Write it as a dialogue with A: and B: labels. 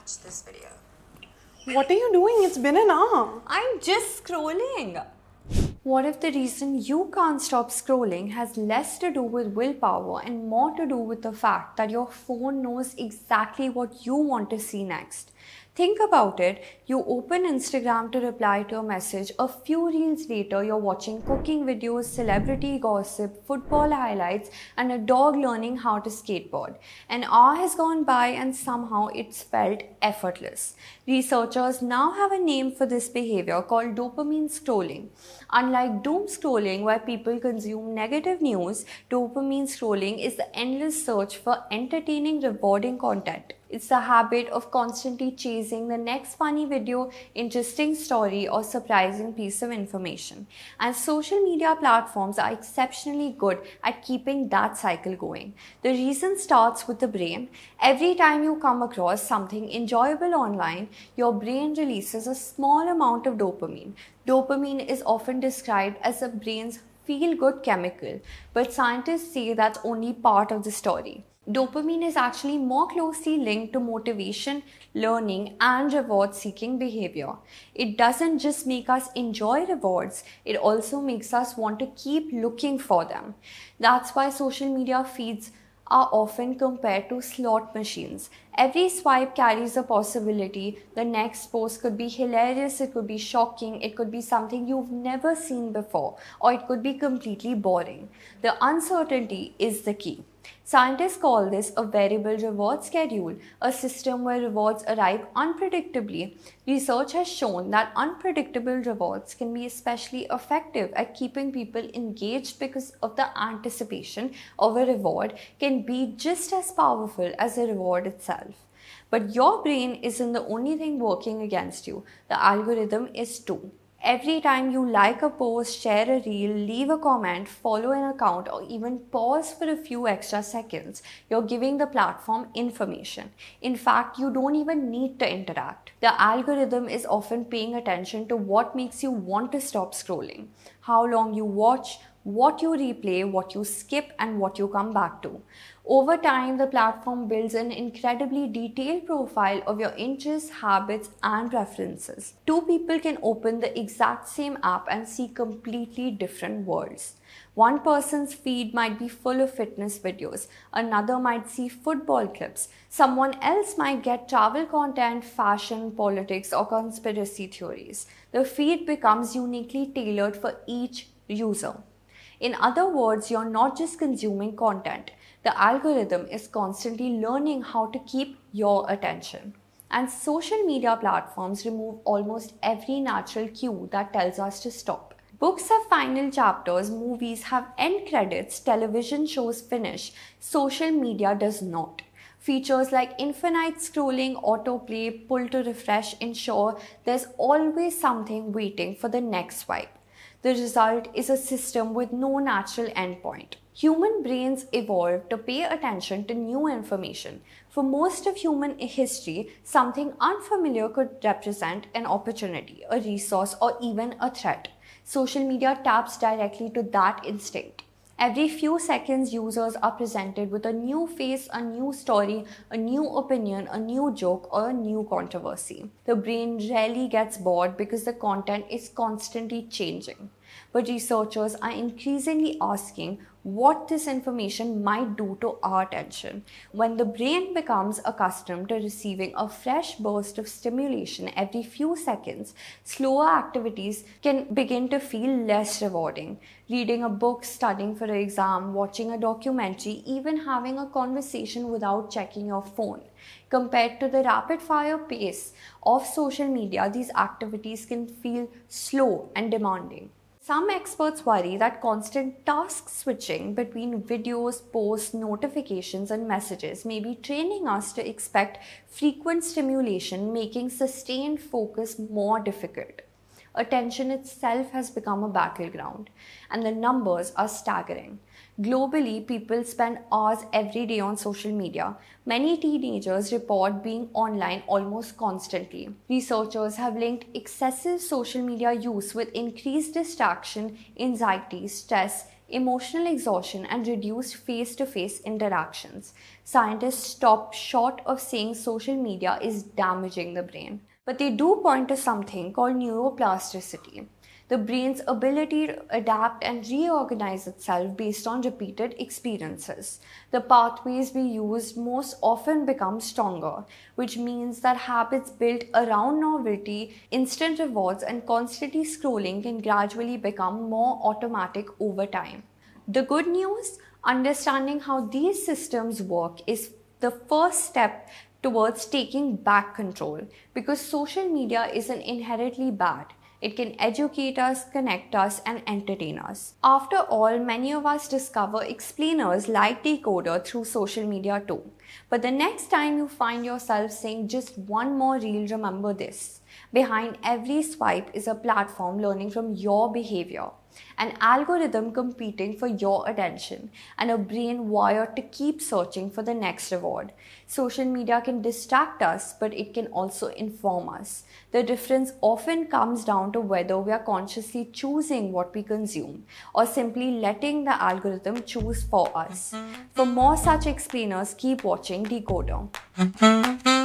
A: watch this video.
B: What are you doing? It's been an hour.
A: I'm just scrolling.
C: What if the reason you can't stop scrolling has less to do with willpower and more to do with the fact that your phone knows exactly what you want to see next? Think about it. You open Instagram to reply to a message. A few reels later, you're watching cooking videos, celebrity gossip, football highlights, and a dog learning how to skateboard. An hour has gone by and somehow it's felt effortless. Researchers now have a name for this behavior called dopamine scrolling. Unlike doom scrolling, where people consume negative news, dopamine scrolling is the endless search for entertaining, rewarding content. It's the habit of constantly chasing the next funny video, interesting story, or surprising piece of information. And social media platforms are exceptionally good at keeping that cycle going. The reason starts with the brain. Every time you come across something enjoyable online, your brain releases a small amount of dopamine. Dopamine is often described as the brain's feel-good chemical, but scientists say that's only part of the story. Dopamine is actually more closely linked to motivation, learning, and reward seeking behavior. It doesn't just make us enjoy rewards, it also makes us want to keep looking for them. That's why social media feeds are often compared to slot machines. Every swipe carries a possibility. The next post could be hilarious, it could be shocking, it could be something you've never seen before, or it could be completely boring. The uncertainty is the key. Scientists call this a variable reward schedule, a system where rewards arrive unpredictably. Research has shown that unpredictable rewards can be especially effective at keeping people engaged because of the anticipation of a reward can be just as powerful as the reward itself. But your brain isn't the only thing working against you, the algorithm is too. Every time you like a post, share a reel, leave a comment, follow an account, or even pause for a few extra seconds, you're giving the platform information. In fact, you don't even need to interact. The algorithm is often paying attention to what makes you want to stop scrolling, how long you watch, what you replay, what you skip, and what you come back to. Over time, the platform builds an incredibly detailed profile of your interests, habits, and preferences. Two people can open the exact same app and see completely different worlds. One person's feed might be full of fitness videos, another might see football clips, someone else might get travel content, fashion, politics, or conspiracy theories. The feed becomes uniquely tailored for each user. In other words, you're not just consuming content. The algorithm is constantly learning how to keep your attention. And social media platforms remove almost every natural cue that tells us to stop. Books have final chapters, movies have end credits, television shows finish. Social media does not. Features like infinite scrolling, autoplay, pull to refresh ensure there's always something waiting for the next swipe. The result is a system with no natural endpoint. Human brains evolved to pay attention to new information. For most of human history, something unfamiliar could represent an opportunity, a resource, or even a threat. Social media taps directly to that instinct. Every few seconds, users are presented with a new face, a new story, a new opinion, a new joke, or a new controversy. The brain rarely gets bored because the content is constantly changing. But researchers are increasingly asking what this information might do to our attention. When the brain becomes accustomed to receiving a fresh burst of stimulation every few seconds, slower activities can begin to feel less rewarding. Reading a book, studying for an exam, watching a documentary, even having a conversation without checking your phone. Compared to the rapid fire pace of social media, these activities can feel slow and demanding. Some experts worry that constant task switching between videos, posts, notifications, and messages may be training us to expect frequent stimulation, making sustained focus more difficult. Attention itself has become a battleground, and the numbers are staggering. Globally, people spend hours every day on social media. Many teenagers report being online almost constantly. Researchers have linked excessive social media use with increased distraction, anxiety, stress, emotional exhaustion, and reduced face to face interactions. Scientists stop short of saying social media is damaging the brain. But they do point to something called neuroplasticity, the brain's ability to adapt and reorganize itself based on repeated experiences. The pathways we use most often become stronger, which means that habits built around novelty, instant rewards, and constantly scrolling can gradually become more automatic over time. The good news: understanding how these systems work is the first step towards taking back control, because social media isn't inherently bad. It can educate us, connect us, and entertain us. After all, many of us discover explainers like Decoder through social media too. But the next time you find yourself saying just one more reel, remember this: behind every swipe is a platform learning from your behavior, an algorithm competing for your attention, and a brain wired to keep searching for the next reward. Social media can distract us, but it can also inform us. The difference often comes down to whether we are consciously choosing what we consume or simply letting the algorithm choose for us. For more such explainers, keep watching Decoder.